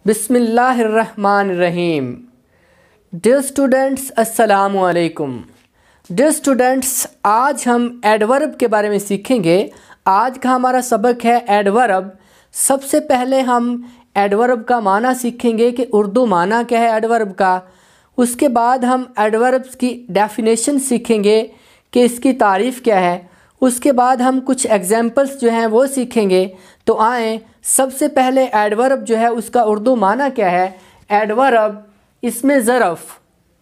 बिस्मिल्लाहिर्रहमानिर्रहीम। Dear students, अस्सलामु अलैकुम। डियर स्टूडेंट्स, आज हम एडवर्ब के बारे में सीखेंगे। आज का हमारा सबक है एडवर्ब। सबसे पहले हम एडवर्ब का माना सीखेंगे कि उर्दू माना क्या है एडवर्ब का। उसके बाद हम एडवर्ब्स की डेफिनेशन सीखेंगे कि इसकी तारीफ़ क्या है। उसके बाद हम कुछ एग्जाम्पल्स जो हैं वो सीखेंगे। तो आएँ, सबसे पहले एडवर्ब जो है उसका उर्दू माना क्या है। एडवर्ब इसमें ज़रफ़,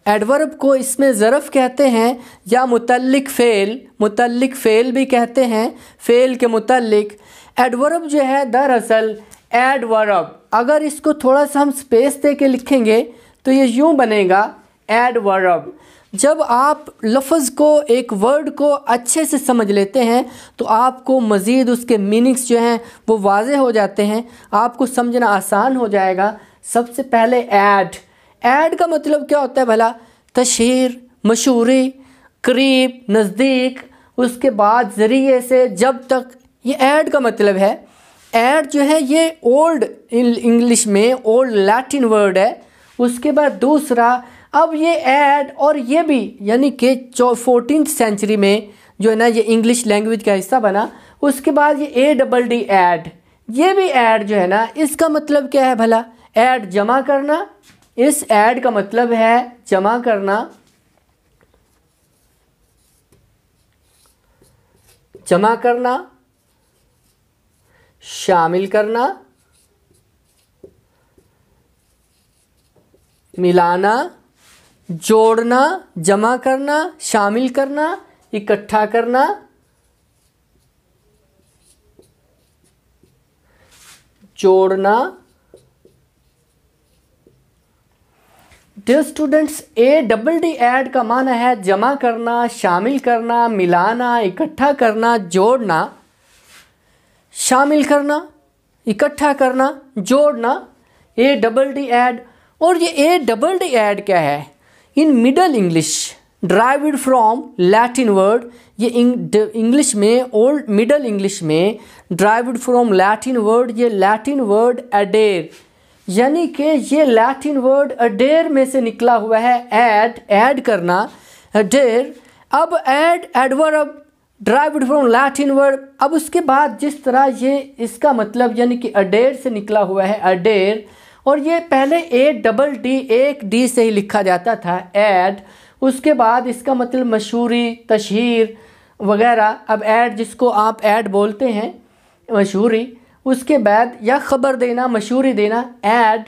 एडवर्ब को इसमें ज़रफ़ कहते हैं या मुतल्लिक फ़ेल भी कहते हैं। फ़ेल के मुतल्लिक एडवर्ब जो है दरअसल एडवर्ब, अगर इसको थोड़ा सा हम स्पेस दे के लिखेंगे तो ये यूँ बनेगा एडवर्ब। जब आप लफ्ज़ को, एक वर्ड को अच्छे से समझ लेते हैं तो आपको मज़ीद उसके मीनिंग्स जो हैं वो वाज़े हो जाते हैं, आपको समझना आसान हो जाएगा। सबसे पहले ऐड का मतलब क्या होता है भला? तशहीर, मशहूरी, करीब, नज़दीक, उसके बाद ज़रिए से, जब तक, ये ऐड का मतलब है। ऐड जो है ये ओल्ड इंग्लिश में ओल्ड लैटिन वर्ड है। उसके बाद दूसरा, अब ये ऐड और ये भी यानी कि 14th सेंचुरी में जो है ना ये इंग्लिश लैंग्वेज का हिस्सा बना। उसके बाद ये ADD ऐड, ये भी ऐड जो है ना इसका मतलब क्या है भला? ऐड जमा करना। इस ऐड का मतलब है जमा करना, जमा करना, शामिल करना, मिलाना, जोड़ना, जमा करना, शामिल करना, इकट्ठा करना, जोड़ना। डियर स्टूडेंट्स, ADD ऐड का माना है जमा करना, शामिल करना, मिलाना, इकट्ठा करना, जोड़ना, शामिल करना, इकट्ठा करना, जोड़ना। ADD add. और ये ADD ऐड क्या है? In middle English derived from Latin word, ये इंग्लिश में, ओल्ड मिडल इंग्लिश में ड्राइव्ड फ्रॉम लैटिन वर्ड, ये लैटिन वर्ड अडेर, यानी कि ये लैटिन वर्ड अडेर में से निकला हुआ है। ऐड करना, अडेर। अब adverb derived from Latin word. अब उसके बाद जिस तरह ये इसका मतलब यानी कि अडेर से निकला हुआ है, अडेर, और ये पहले ADD एक D से ही लिखा जाता था, ऐड। उसके बाद इसका मतलब मशहूरी, तशहीर वगैरह। अब ऐड जिसको आप ऐड बोलते हैं, मशहूरी, उसके बाद या ख़बर देना, मशहूरी देना, ऐड,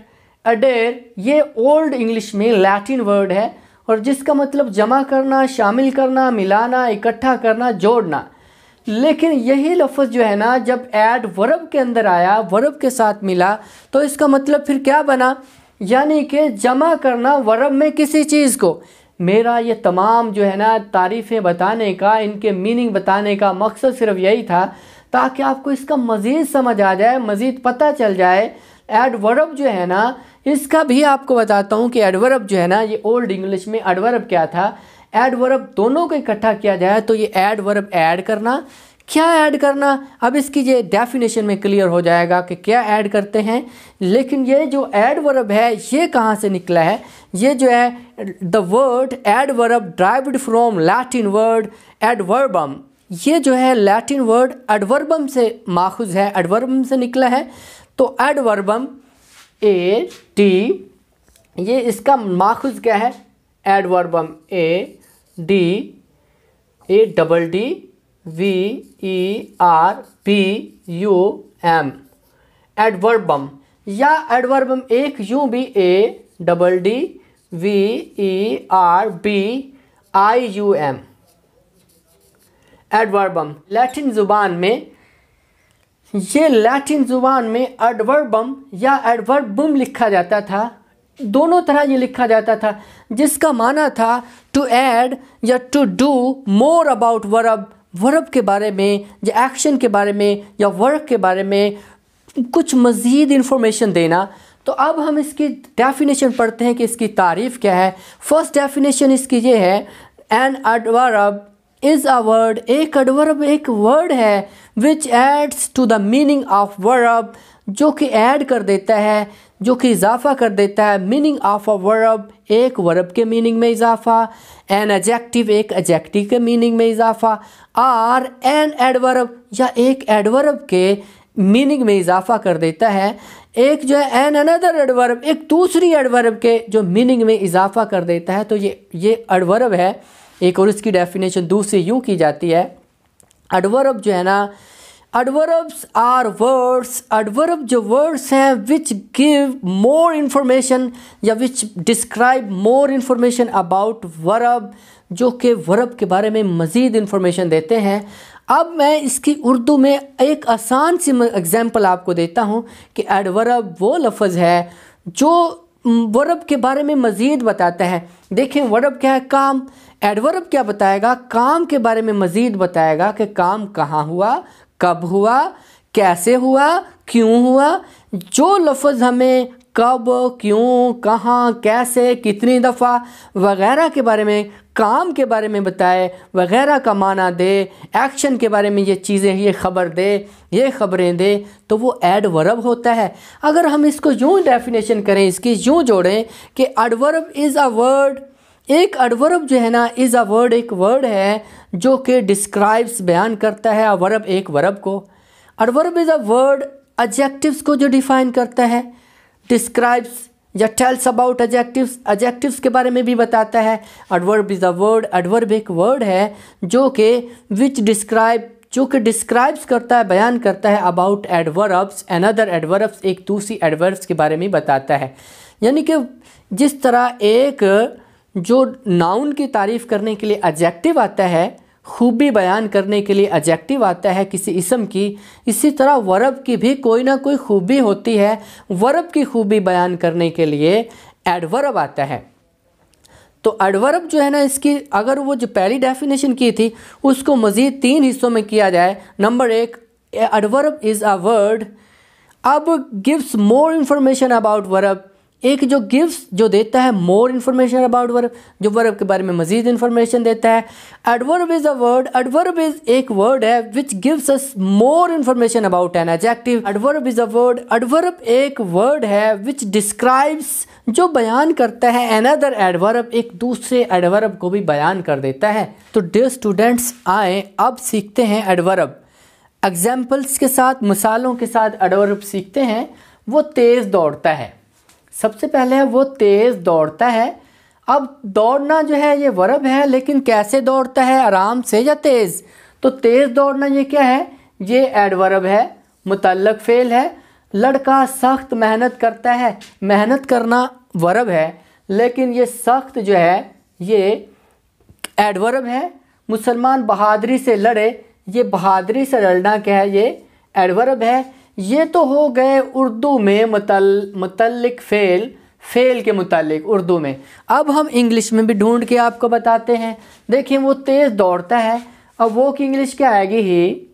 अडेर, ये ओल्ड इंग्लिश में लैटिन वर्ड है और जिसका मतलब जमा करना, शामिल करना, मिलाना, इकट्ठा करना, जोड़ना। लेकिन यही लफ्ज़ जो है ना जब ऐड वर्ब के अंदर आया, वर्ब के साथ मिला, तो इसका मतलब फिर क्या बना? यानी कि जमा करना वर्ब में किसी चीज़ को। मेरा ये तमाम जो है ना तारीफ़ें बताने का, इनके मीनिंग बताने का मकसद सिर्फ यही था ताकि आपको इसका मज़ीद समझ आ जाए, मज़ीद पता चल जाए। एडवर्ब जो है ना इसका भी आपको बताता हूँ कि एडवर्ब जो है ना ये ओल्ड इंग्लिश में एडवर्ब क्या था। एडवर्ब दोनों को इकट्ठा किया जाए तो ये एडवर्ब ऐड करना। क्या ऐड करना? अब इसकी ये डेफिनेशन में क्लियर हो जाएगा कि क्या ऐड करते हैं। लेकिन ये जो एडवर्ब है ये कहाँ से निकला है? ये जो है the word adverb derived from Latin word adverbum, ये जो है लैटिन वर्ड एडवर्बम से माखुज है, एडवर्बम से निकला है। तो एडवर्बम AD, ये इसका माखुज क्या है? एडवर्बम ADD VERBUM, एडवर्बम। या एडवर्बम एक यूं भी ADD VERBIUM, एडवर्बम। लैटिन ज़ुबान में, ये लैटिन ज़ुबान में एडवर्बम या एडवर्बम लिखा जाता था। दोनों तरह ये लिखा जाता था, जिसका माना था टू ऐड या to do more about verb, verb के बारे में या एक्शन के बारे में या वर्क के बारे में कुछ मज़ीद इन्फॉर्मेशन देना। तो अब हम इसकी डेफिनेशन पढ़ते हैं कि इसकी तारीफ़ क्या है। फर्स्ट डेफिनेशन इसकी ये है, an adverb is a word, एक एडवर्ब एक वर्ड है which adds to the meaning of verb, जो कि ऐड कर देता है जो कि इजाफा कर देता है। मीनिंग ऑफ अ वर्ब, एक वर्ब के मीनिंग में इजाफा। एन एडजेक्टिव, एक एडजेक्टिव के मीनिंग में इजाफा। आर एन एडवर्ब, या एक एडवर्ब के मीनिंग में इजाफा कर देता है। एक जो है एन अनदर एडवर्ब, एक दूसरी एडवर्ब के जो मीनिंग में इजाफा कर देता है। तो ये एडवर्ब है एक, और इसकी डेफिनेशन दूसरी यूँ की जाती है। एडवर्ब जो है ना, एडवर्ब्स आर वर्ड्स, एडवर्ब जो वर्ड्स हैं विच गिव मोर इन्फॉर्मेशन या विच describe more information about verb, जो कि वर्ब के बारे में मज़ीद इन्फॉर्मेशन देते हैं। अब मैं इसकी उर्दू में एक आसान सी एग्जांपल आपको देता हूँ कि एडवर्ब वो लफ्ज़ है जो वर्ब के बारे में मज़ीद बताता है। देखें, वर्ब क्या है? काम। एडवर्ब क्या बताएगा? काम के बारे में मज़ीद बताएगा कि काम कहाँ हुआ, कब हुआ, कैसे हुआ, क्यों हुआ। जो लफ्ज़ हमें कब, क्यों, कहाँ, कैसे, कितनी दफ़ा वगैरह के बारे में, काम के बारे में बताए, वगैरह का माना दे, एक्शन के बारे में ये चीज़ें, ये ख़बर दे, ये ख़बरें दे, तो वो एडवर्ब होता है। अगर हम इसको यूँ डेफिनेशन करें, इसकी यूँ जोड़ें कि एडवर्ब इज़ अ वर्ड, एक एडवर्ब जो है ना, इज़ अ वर्ड, एक वर्ड है जो कि डिस्क्राइब्स, बयान करता है, वर्ब एक वर्ब को। Adverb is a word adjectives को जो डिफ़ाइन करता है, डिस्क्राइब्स या टेल्स अबाउट एडजेक्टिव्स, एडजेक्टिव्स के बारे में भी बताता है। Adverb is a word, adverb एक वर्ड है जो कि विच डिस्क्राइब, जो कि डिस्क्राइब्स करता है, बयान करता है अबाउट एडवर्ब्स, अनदर एडवर्ब्स, एक दूसरी एडवर्ब्स के बारे में बताता है। यानी कि जिस तरह एक जो नाउन की तारीफ़ करने के लिए एडजेक्टिव आता है, खूबी बयान करने के लिए एडजेक्टिव आता है किसी इसम की, इसी तरह वर्ब की भी कोई ना कोई खूबी होती है। वर्ब की खूबी बयान करने के लिए एडवर्ब आता है। तो एडवर्ब जो है ना, इसकी अगर वो जो पहली डेफिनेशन की थी उसको मज़ीद 3 हिस्सों में किया जाए। Number 1, adverb is a word, अब gives more information about verb, एक जो गिव्स, जो देता है मोर इन्फॉर्मेशन अबाउट वर्ब, जो वर्ब के बारे में मज़ीद इन्फॉर्मेशन देता है। Adverb is a word, adverb is एक वर्ड है which gives us more information about an adjective. Adverb is a word, adverb एक वर्ड है विच डिस्क्राइब्स, जो बयान करता है अनदर एडवर्ब, एक दूसरे एडवर्ब को भी बयान कर देता है। तो डियर स्टूडेंट्स, आए अब सीखते हैं एडवर्ब। एग्जाम्पल्स के साथ, मिसालों के साथ एडवर्ब सीखते हैं। वो तेज़ दौड़ता है, सबसे पहले है वो तेज़ दौड़ता है। अब दौड़ना जो है ये वर्ब है, लेकिन कैसे दौड़ता है, आराम से या तेज़? तो तेज़ दौड़ना ये क्या है? ये एडवर्ब है, मुतल्लक फ़ेल है। लड़का सख्त मेहनत करता है, मेहनत करना वर्ब है, लेकिन ये सख्त जो है ये एडवर्ब है। मुसलमान बहादुरी से लड़े, ये बहादुरी से लड़ना क्या है? ये एडवर्ब है। ये तो हो गए उर्दू में मुतल्लिक फ़ेल के मुतालिक उर्दू में। अब हम इंग्लिश में भी ढूंढ के आपको बताते हैं। देखिए, वो तेज़ दौड़ता है, अब वो की इंग्लिश क्या आएगी? ही।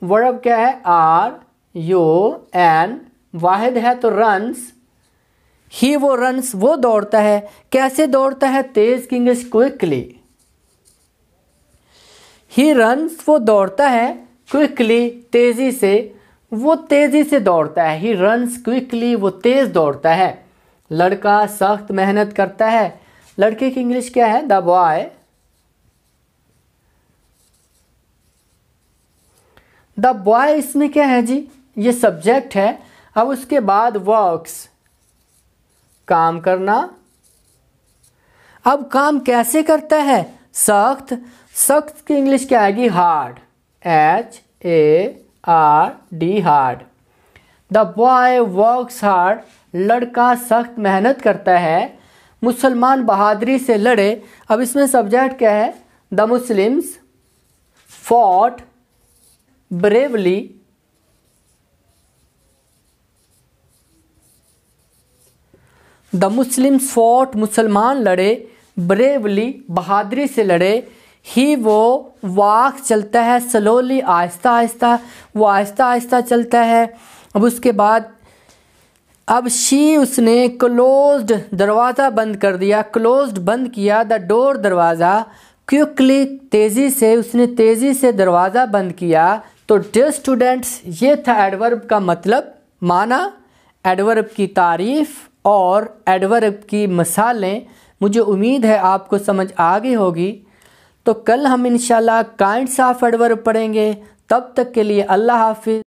वर्ब क्या है? आर यू एन, वाहिद है तो रन्स, ही वो रन्स, वो दौड़ता है। कैसे दौड़ता है? तेज़ की इंग्लिश क्विकली। ही रन्स, वो दौड़ता है, क्विकली, तेज़ी से, वो तेज़ी से दौड़ता है। ही रन्स क्विकली, वो तेज़ दौड़ता है। लड़का सख्त मेहनत करता है, लड़के की इंग्लिश क्या है? The boy. द बॉय इसमें क्या है जी? ये सब्जेक्ट है। अब उसके बाद वर्क्स, काम करना। अब काम कैसे करता है? सख्त, सख्त की इंग्लिश क्या आएगी? Hard, HARD, hard. The boy works hard, लड़का सख्त मेहनत करता है। मुसलमान बहादुरी से लड़े, अब इसमें सब्जेक्ट क्या है? The Muslims fought bravely, the Muslims fought, मुसलमान लड़े, ब्रेवली, बहादुरी से लड़े। ही वो वाक चलता है, स्लोली, आहिस्ता आहिस्ता, वो आहिस्ता आहिस्ता चलता है। अब उसके बाद अब शी, उसने क्लोज्ड, दरवाज़ा बंद कर दिया, क्लोज्ड बंद किया, द डोर, दरवाज़ा, क्विकली, तेज़ी से, उसने तेज़ी से दरवाज़ा बंद किया। तो डियर स्टूडेंट्स, ये था एडवर्ब का मतलब, माना। एडवर्ब की तारीफ़ और एडवर्ब की मिसालें मुझे उम्मीद है आपको समझ आ गई होगी। तो कल हम इंशाल्लाह काइंड्स ऑफ एडवर्ब पढ़ेंगे। तब तक के लिए अल्लाह हाफिज़।